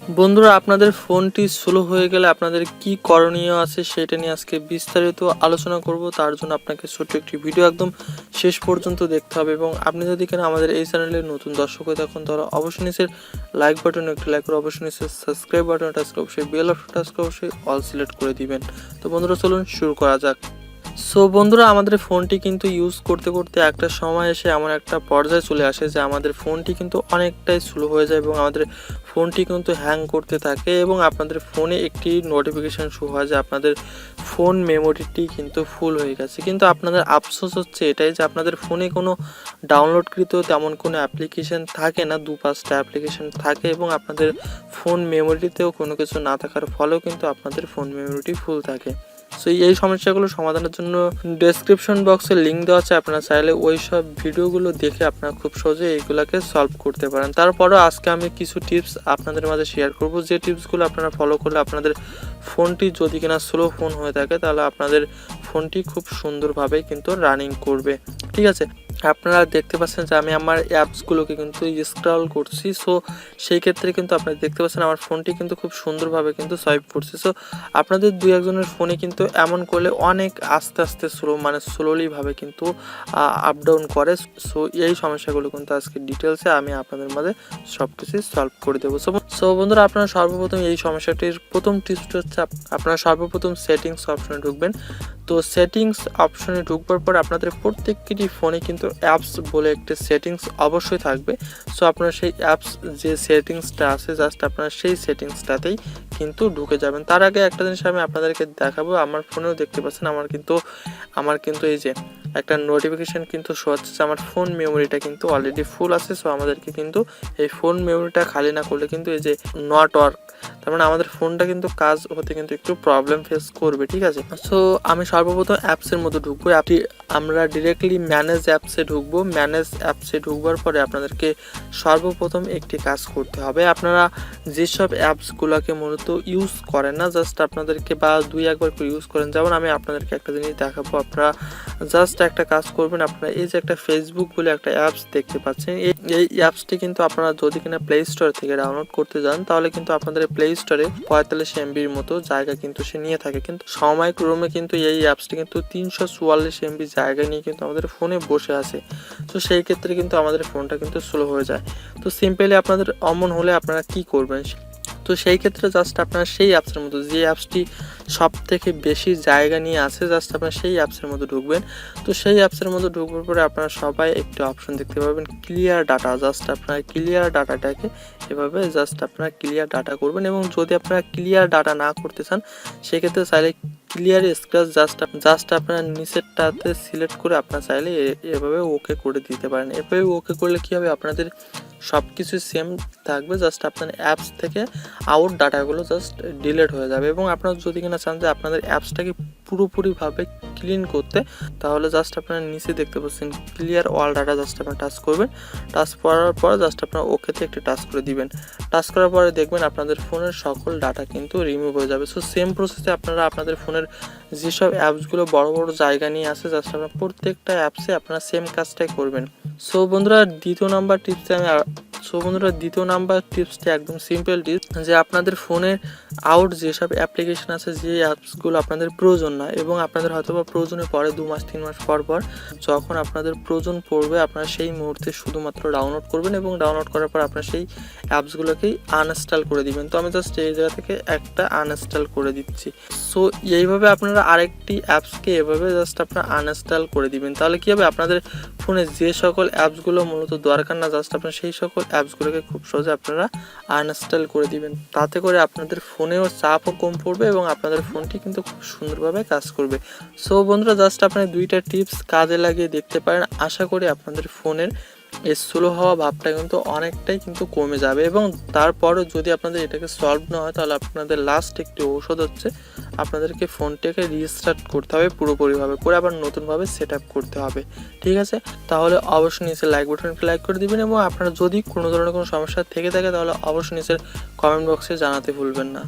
বন্ধুরা, আপনাদের ফোনটি স্লো হয়ে গেলে আপনাদের কি করণীয় আছে সেটা নিয়ে আজকে বিস্তারিত আলোচনা করব। তার জন্য আপনাকে ছোট্ট একটি ভিডিও একদম শেষ পর্যন্ত দেখতে হবে এবং আপনি যদি কিনা আমাদের এই চ্যানেলের নতুন দর্শক হয়ে থাকুন তাহলে অবশ্যই নিচের লাইক বাটনে একটি লাইক করে অবশ্যই নিচের সাবস্ক্রাইব বাটনে টাচ করে অবশ্যই বেল অপশন টাচ করে অবশ্যই অল সিলেক্ট করে দিবেন। তো বন্ধুরা, চলুন শুরু করা যাক। সো বন্ধুরা, আমাদের ফোনটি কিন্তু ইউজ করতে করতে একটা সময় এসে এমন একটা পর্যায়ে চলে আসে যে আমাদের ফোনটি কিন্তু অনেকটাই স্লো হয়ে যায় এবং আমাদের ফোনটি কিন্তু হ্যাং করতে থাকে এবং আপনাদের ফোনে একটি নোটিফিকেশান শো হয় যে আপনাদের ফোন মেমোরিটি কিন্তু ফুল হয়ে গেছে। কিন্তু আপনাদের আফসোস হচ্ছে এটাই যে আপনাদের ফোনে কোনো ডাউনলোডকৃত তেমন কোনো অ্যাপ্লিকেশান থাকে না, 2-5টা অ্যাপ্লিকেশান থাকে এবং আপনাদের ফোন মেমোরিতেও কোনো কিছু না থাকার ফলেও কিন্তু আপনাদের ফোন মেমোরিটি ফুল থাকে। সো এই সমস্যাগুলো সমাধানের জন্য ডেসক্রিপশন বক্সে লিঙ্ক দেওয়া আছে, আপনারা চাইলে ওই সব ভিডিওগুলো দেখে আপনারা খুব সহজে এইগুলোকে সলভ করতে পারেন। তারপরেও আজকে আমি কিছু টিপস আপনাদের মাঝে শেয়ার করব, যে টিপসগুলো আপনারা ফলো করলে আপনাদের ফোনটি যদি কিনা স্লো ফোন হয়ে থাকে তাহলে আপনাদের ফোনটি খুব সুন্দরভাবে কিন্তু রানিং করবে। ঠিক আছে, আপনারা দেখতে পাচ্ছেন যে আমি আমার অ্যাপসগুলোকে কিন্তু স্ক্রল করছি। সো সেই ক্ষেত্রে কিন্তু আপনারা দেখতে পাচ্ছেন আমার ফোনটি কিন্তু খুব সুন্দরভাবে কিন্তু সোয়াইপ করছে। সো আপনাদের দুই একজনের ফোনে কিন্তু এমন করলে অনেক আস্তে আস্তে স্লোলিভাবে কিন্তু আপ ডাউন করে। সো এই সমস্যাগুলো কিন্তু আজকে ডিটেলসে আমি আপনাদের মাঝে সব কিছুই সলভ করে দেবো। সো বন্ধুরা, আপনারা সর্বপ্রথম এই সমস্যাটির প্রথম টিপসটা হচ্ছে আপনারা সর্বপ্রথম সেটিংস অপশনে ঢুকবেন। তো সেটিংস অপশনে ঢুকবার পর আপনাদের প্রত্যেকটি ফোনে কিন্তু অ্যাপস বলে একটি সেটিংস অবশ্যই থাকবে। সো আপনারা সেই অ্যাপস যে সেটিংসটা আছে জাস্ট আপনারা সেই সেটিংসটাতেই কিন্তু ঢুকে যাবেন। তার আগে একটা জিনিস আমি আপনাদেরকে দেখাবো, আমার ফোনেও দেখতে পাচ্ছেন আমার কিন্তু এই যে একটা নোটিফিকেশান কিন্তু শো হচ্ছে যে আমার ফোন মেমোরিটা কিন্তু অলরেডি ফুল আছে। সো আমাদেরকে কিন্তু এই ফোন মেমোরিটা খালি না করলে কিন্তু এই যে নট ওয়ার্ক, তার মানে আমাদের ফোনটা কিন্তু কাজ হতে কিন্তু একটু প্রবলেম ফেস করবে। ঠিক আছে, সো আমি সর্বপ্রথম অ্যাপসের মধ্যে ঢুকবো। আমরা ডিরেক্টলি ম্যানেজ অ্যাপসে ঢুকবো। ম্যানেজ অ্যাপসে ঢুকবার পরে আপনাদেরকে সর্বপ্রথম একটি কাজ করতে হবে। আপনারা যেসব অ্যাপসগুলোকে মূলত ইউজ করেন না, জাস্ট আপনাদেরকে বা 2-1 করে ইউজ করেন, যেমন আমি আপনাদেরকে একটা জিনিস দেখাবো। আপনারা জাস্ট একটা কাজ করবেন, আপনারা এই যে একটা ফেসবুক বলে একটা অ্যাপস দেখতে পাচ্ছেন, এই অ্যাপসটি কিন্তু আপনারা যদি কিনা প্লে স্টোর থেকে ডাউনলোড করতে যান তাহলে কিন্তু আপনাদের প্লে স্টোরে 45 MBর মতো জায়গা কিন্তু সে নিয়ে থাকে। কিন্তু সময়ক্রমে কিন্তু এই অ্যাপসটি কিন্তু 344 MB জায়গা নিয়ে কিন্তু আমাদের ফোনে বসে আছে। তো সেই ক্ষেত্রে কিন্তু আমাদের ফোনটা কিন্তু স্লো হয়ে যায়। তো সিম্পলি আপনাদের অমন হলে আপনারা কি করবেন, তো সেই ক্ষেত্রে জাস্ট আপনারা সেই অ্যাপসের মধ্যে যে অ্যাপসটি সব থেকে বেশি জায়গা নিয়ে আছে জাস্ট আপনারা সেই অ্যাপসের মধ্যে ঢুকবেন। তো সেই অ্যাপসের মধ্যে ঢুকবার পরে আপনারা সবাই একটি অপশন দেখতে পাবেন, ক্লিয়ার ডাটা। জাস্ট আপনারা ক্লিয়ার ডাটাটাকে এভাবে জাস্ট আপনারা ক্লিয়ার ডাটা করবেন এবং যদি আপনারা ক্লিয়ার ডাটা না করতে চান সেক্ষেত্রে চাইলে ক্লিয়ার স্ক্র্যাচ জাস্ট আপনারা নিচেরটাতে সিলেক্ট করে আপনারা চাইলে এভাবে ওকে করে দিতে পারেন। এভাবে ওকে করলে কী হবে, আপনাদের সব কিছু সেম থাকবে, জাস্ট আপনার অ্যাপস থেকে আউট ডাটাগুলো জাস্ট ডিলিট হয়ে যাবে। এবং আপনারা যদি কিনা চান যে আপনাদের অ্যাপসটাকে পুরোপুরিভাবে ক্লিন করতে, তাহলে জাস্ট আপনারা নিচে দেখতে পাচ্ছেন ক্লিয়ার অল ডাটা, জাস্ট আপনারা টাচ করবেন। টাচ করার পর জাস্ট আপনারা ওকেতে একটি টাচ করে দিবেন। টাচ করার পরে দেখবেন আপনাদের ফোনের সকল ডাটা কিন্তু রিমুভ হয়ে যাবে। সো সেম প্রসেসে আপনারা আপনাদের ফোনের যেসব অ্যাপসগুলো বড় বড় জায়গা নিয়ে আসে জাস্ট আপনারা প্রত্যেকটা অ্যাপসে আপনারা সেম কাজটাই করবেন। সো বন্ধুরা, দ্বিতীয় নাম্বার টিপসটি একদম সিম্পল টিপস, যে আপনাদের ফোনের আউট যেসব অ্যাপ্লিকেশন আছে, যে অ্যাপসগুলো আপনাদের প্রয়োজন না এবং আপনাদের হয়তো বা প্রয়োজনে পড়ে 2-3 মাস পর যখন আপনাদের প্রয়োজন পড়বে আপনারা সেই মুহূর্তে শুধুমাত্র ডাউনলোড করবেন এবং ডাউনলোড করার পর আপনারা সেই অ্যাপসগুলোকেই আনইনস্টল করে দিবেন। তো আমি জাস্ট এই জায়গা থেকে একটা আনইনস্টল করে দিচ্ছি। সো এইভাবে আপনারা আরেকটি অ্যাপসকে এভাবে জাস্ট আপনারা আনইনস্টল করে দিবেন। তাহলে কী হবে, আপনাদের ফোনে যে সকল অ্যাপসগুলো মূলত দরকার না জাস্ট আপনারা সেই সকল অ্যাপসগুলোকে খুব সহজে আপনারা আনইনস্টল করে দিবেন। তাতে করে আপনাদের ফোনেও চাপও কম পড়বে এবং আপনাদের ফোনটি কিন্তু খুব সুন্দরভাবে কাজ করবে। সো বন্ধুরা, জাস্ট আপনারা 2টা টিপস কাজে লাগিয়ে দেখতে পারেন। আশা করি আপনাদের ফোনের এই স্লো হওয়া ভাবটা কিন্তু অনেকটাই কিন্তু কমে যাবে এবং তারপরে যদি আপনাদের এটাকে সলভ না হয় তাহলে আপনাদের লাস্ট একটি ঔষধ হচ্ছে আপনাদেরকে ফোনটাকে রিস্টার্ট করতে হবে, পুরোপুরিভাবে করে আবার নতুনভাবে সেট আপ করতে হবে। ঠিক আছে, তাহলে অবশ্যই নিচে লাইক বাটনটি লাইক করে দিবেন এবং আপনারা যদি কোনো ধরনের কোনো সমস্যা থেকে থাকে তাহলে অবশ্যই নিচের কমেন্ট বক্সে জানাতে ভুলবেন না।